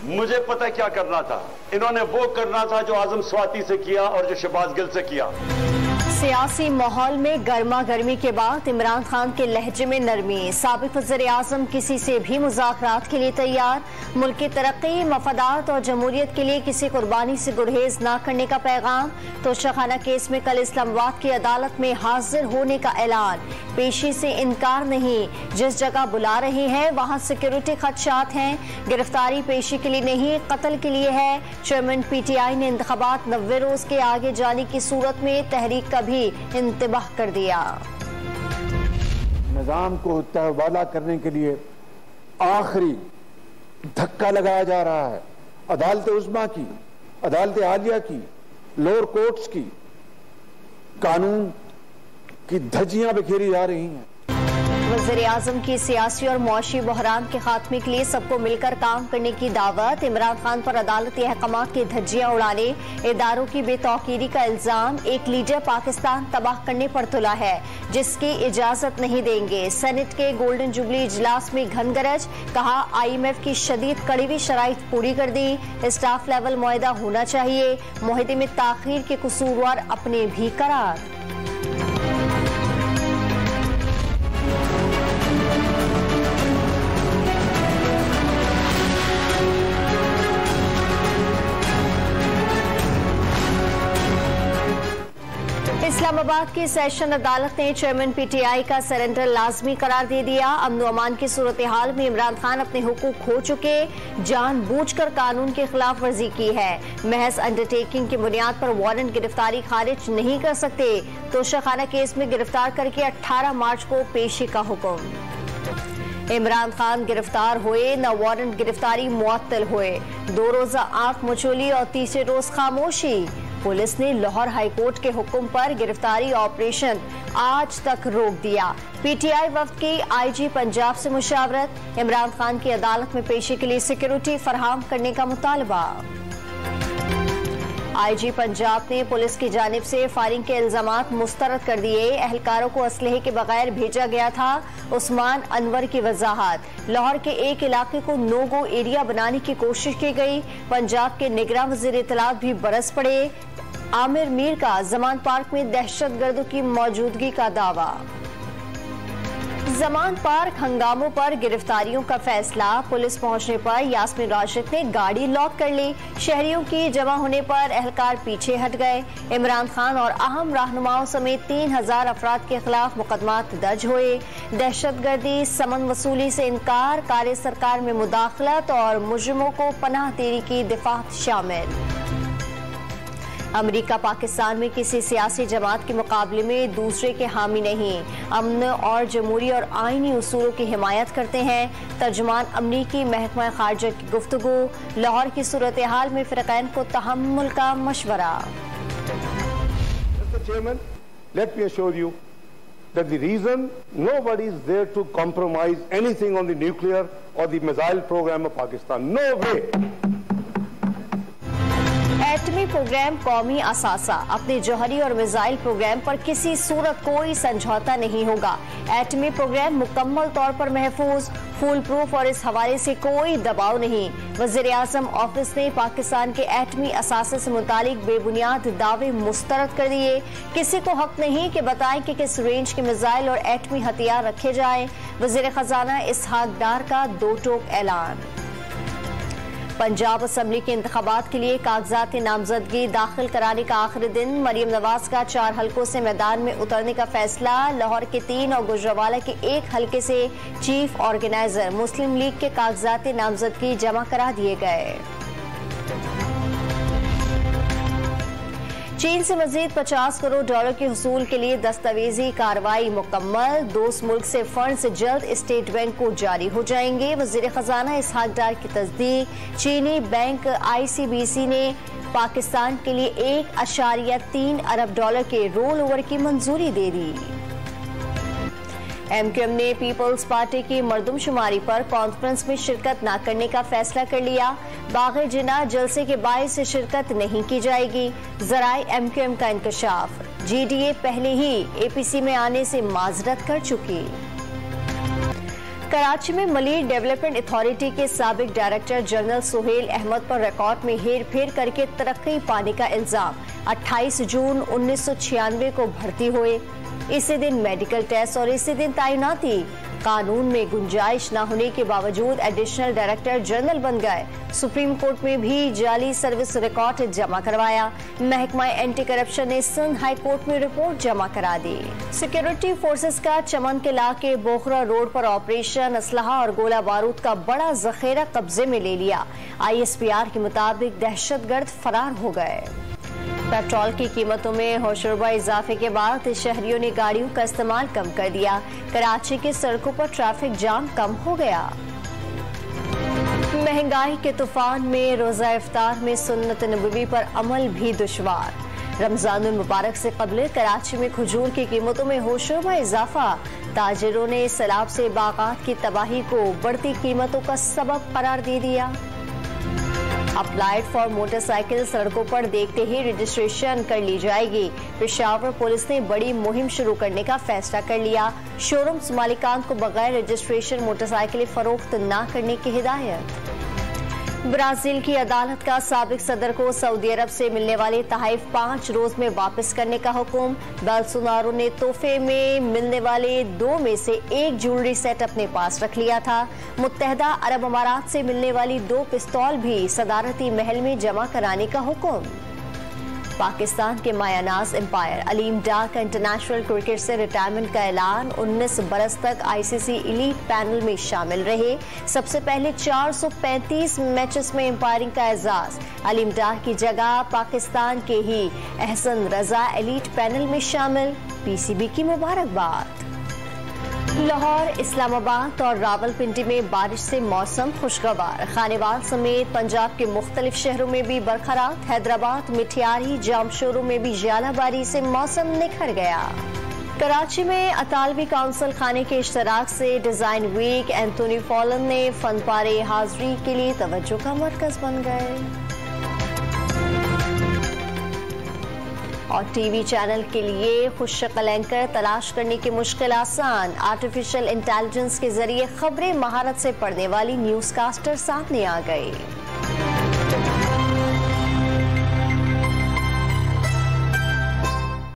मुझे पता क्या करना था। इन्होंने वो करना था जो आजम स्वाति से किया और जो शहबाज गिल से किया। सियासी माहौल में गर्मा गर्मी के बाद इमरान खान के लहजे में नरमी। साबिक वज़ीर आज़म किसी से भी मुज़ाकरात के लिए तैयार। मुल्क की तरक्की, मफादात और जमहूरियत के लिए किसी कुर्बानी से गुरहेज न करने का पैगाम। तोशाखाना केस में कल इस्लामाबाद की अदालत में हाजिर होने का ऐलान। पेशी से इनकार नहीं, जिस जगह बुला रहे हैं वहाँ सिक्योरिटी खदशात हैं। गिरफ्तारी पेशी के लिए नहीं, कत्ल के लिए है। चेयरमैन PTI ने इंतखाबात 90 रोज के आगे जाने की सूरत में तहरीक का भी इंतबाह कर दिया। निजाम को तहवाला करने के लिए आखिरी धक्का लगाया जा रहा है। अदालत उज़्मा की, अदालत आलिया की, लोअर कोर्ट्स की, कानून की धज्जियां बिखेरी जा रही हैं। वज़ीर आज़म की सियासी और मुआशी बहरान के खात्मे के लिए सबको मिलकर काम करने की दावत। इमरान खान पर अदालती अहकामात की धज्जियां उड़ाने, इदारों की बेतौकीरी का इल्जाम। एक लीडर पाकिस्तान तबाह करने पर तुला है जिसकी इजाजत नहीं देंगे। सेनेट के गोल्डन जुबली इजलास में घनगरज, कहा IMF की शदीद कड़वी शराइत पूरी कर दी। स्टाफ लेवल मुआहदा होना चाहिए। मुआहदे में ताखीर के कसूरवार अपने भी करार। इस्लामाबाद की सेशन अदालत ने चेयरमैन PTI का सरेंडर लाजमी करार दे दिया। अमन व अमान की सूरत हाल में इमरान खान अपने हुकूक खो चुके, जानबूझकर कानून की खिलाफ वर्जी की है। महज अंडरटेकिंग की बुनियाद पर वारंट गिरफ्तारी खारिज नहीं कर सकते। तोशाखाना केस में गिरफ्तार करके 18 मार्च को पेशी का हुक्म। इमरान खान गिरफ्तार हुए, न वारंट गिरफ्तारी मुअत्तल हुए। 2 रोजा आंख मचोली और तीसरे रोज खामोशी। पुलिस ने लाहौर हाईकोर्ट के हुक्म पर गिरफ्तारी ऑपरेशन आज तक रोक दिया। PTI वफ्द की IG पंजाब से मुशावरत। इमरान खान की अदालत में पेशी के लिए सिक्योरिटी फराहम करने का मुतालबा। IG पंजाब ने पुलिस की जानिब से फायरिंग के इल्जामात मुस्तरद कर दिए। एहलकारों को असलहे के बगैर भेजा गया था। उस्मान अनवर की वजाहत। लाहौर के एक इलाके को नो गो एरिया बनाने की कोशिश की गई। पंजाब के निगरान वज़ीर इत्तलात भी बरस पड़े। आमिर मीर का जमान पार्क में दहशतगर्दों की मौजूदगी का दावा। जमान पार्क हंगामों पर गिरफ्तारियों का फैसला। पुलिस पहुंचने पर यास्मीन राशिद ने गाड़ी लॉक कर ली। शहरियों की जमा होने पर एहलकार पीछे हट गए। इमरान खान और अहम रहनुमाओं समेत 3000 अफराद के खिलाफ मुकदमात दर्ज हुए। दहशतगर्दी, समन वसूली से इनकार, कार्य सरकार में मुदाखलत और मुजरिमों को पनाह देने की दिफात शामिल। अमेरिका पाकिस्तान में किसी सियासी जमात के मुकाबले में दूसरे के हामी नहीं, अमन और जमहूरी और आईनी उसूलों की हिमायत करते हैं। तर्जुमान अमरीकी महकमा खारजा की गुफ्तगू। लाहौर की सूरत हाल में फिरकैन को तहम्मुल का मशवरा। Mr. Chairman, let me assure you that the reason nobody is there to compromise anything on the nuclear or the missile program of Pakistan. No way. एटमी प्रोग्राम कौमी असासा। अपने जौहरी और मिसाइल प्रोग्राम पर किसी सूरत कोई समझौता नहीं होगा। एटमी प्रोग्राम मुकम्मल तौर पर महफूज, फुल प्रूफ और इस हवाले से कोई दबाव नहीं। वज़ीर आज़म ऑफिस ने पाकिस्तान के एटमी असासे से मुतालिक बेबुनियाद दावे मुस्तरद कर दिए। किसी को हक नहीं कि बताएं कि किस रेंज के मिसाइल और एटमी हथियार रखे जाएं। वज़ीर खजाना इसहाक डार का 2 टोक ऐलान। पंजाब असम्बली के इंतखाबात के लिए कागजात नामजदगी दाखिल कराने का आखिरी दिन। मरियम नवाज का 4 हलकों से मैदान में उतरने का फैसला। लाहौर के 3 और गुजरावाला के 1 हलके से चीफ ऑर्गेनाइजर मुस्लिम लीग के कागजात नामजदगी जमा करा दिए गए। चीन से मजीद $50 करोड़ के हुसूल के लिए दस्तावेजी कार्रवाई मुकम्मल। दोस्त मुल्क से फंड्स जल्द स्टेट बैंक को जारी हो जाएंगे। वजीर खजाना इसहाक डार की तस्दीक। चीनी बैंक ICBC ने पाकिस्तान के लिए $1.3 अरब के रोल ओवर की मंजूरी दे दी। MQM ने पीपल्स पार्टी की मरदमशुमारी पर कॉन्फ्रेंस में शिरकत न करने का फैसला कर लिया। बाग़े जिना जलसे के बायस से शिरकत नहीं की जाएगी। ज़राए MQM का इंकशाफ। GDA पहले ही APC में आने से माजरत कर चुकी। कराची में मलिर डेवलपमेंट अथॉरिटी के साबिक डायरेक्टर जनरल सुहेल अहमद पर रिकॉर्ड में हेर फेर करके तरक्की पाने का इल्जाम। 28 जून 1996 को भर्ती हुए, इसी दिन मेडिकल टेस्ट और इसी दिन तैनाती। कानून में गुंजाइश न होने के बावजूद एडिशनल डायरेक्टर जनरल बन गए। सुप्रीम कोर्ट में भी जाली सर्विस रिकॉर्ड जमा करवाया। महकमा एंटी करप्शन ने सिंध हाई कोर्ट में रिपोर्ट जमा करा दी। सिक्योरिटी फोर्सेस का चमन के इलाके बोखरा रोड पर ऑपरेशन, असलहा और गोला बारूद का बड़ा जखीरा कब्जे में ले लिया। ISPR के मुताबिक दहशतगर्द फरार हो गए। पेट्रोल की कीमतों में होशरुबा इजाफे के बाद शहरियों ने गाड़ियों का इस्तेमाल कम कर दिया। कराची के सड़कों पर ट्रैफिक जाम कम हो गया। महंगाई के तूफान में रोजा इफ्तार में सुन्नत नबवी पर अमल भी दुश्वार। रमजान मुबारक से कबल कराची में खजूर की कीमतों में होशरुबा इजाफा। ताजिरों ने सैलाब से बागात की तबाही को बढ़ती कीमतों का सबब करार दे दिया। अप्लाइड फॉर मोटरसाइकिल सड़कों पर देखते ही रजिस्ट्रेशन कर ली जाएगी। पेशावर पुलिस ने बड़ी मुहिम शुरू करने का फैसला कर लिया। शोरूम्स मालिकान को बगैर रजिस्ट्रेशन मोटरसाइकिलें फरोख्त न करने की हिदायत। ब्राजील की अदालत का साबिक सदर को सऊदी अरब से मिलने वाले तहफ़ 5 रोज में वापस करने का हुक्म। बोल्सोनारो ने तोहफे में मिलने वाले 2 में से 1 ज्वेलरी सेट अपने पास रख लिया था। मुत्तहदा अरब अमारात से मिलने वाली 2 पिस्तौल भी सदारती महल में जमा कराने का हुक्म। पाकिस्तान के मायानाज एम्पायर अलीम डार का इंटरनेशनल क्रिकेट से रिटायरमेंट का ऐलान। 19 बरस तक ICC एलीट पैनल में शामिल रहे। सबसे पहले 435 मैचेस में एम्पायरिंग का एजाज। अलीम डार की जगह पाकिस्तान के ही एहसन रजा एलीट पैनल में शामिल। PCB की मुबारकबाद। लाहौर, इस्लामाबाद और रावलपिंडी में बारिश से मौसम खुशगवार। खानेवाल समेत पंजाब के मुख्तलिफ शहरों में भी बरखरात। हैदराबाद, मिठियारी, जामशोरों में भी ज्यालाबारी से मौसम निखर गया। कराची में अतालवी काउंसिल खाने के इश्तराक से डिजाइन वीक। एंथोनी फॉलन ने फनपारे हाजिरी के लिए तवज्जो का मरकज बन गए। और टीवी चैनल के लिए खुशशक्ल एंकर तलाश करने की मुश्किल आसान। आर्टिफिशियल इंटेलिजेंस के जरिए खबरें महारत से पढ़ने वाली न्यूज़कास्टर सामने आ गई।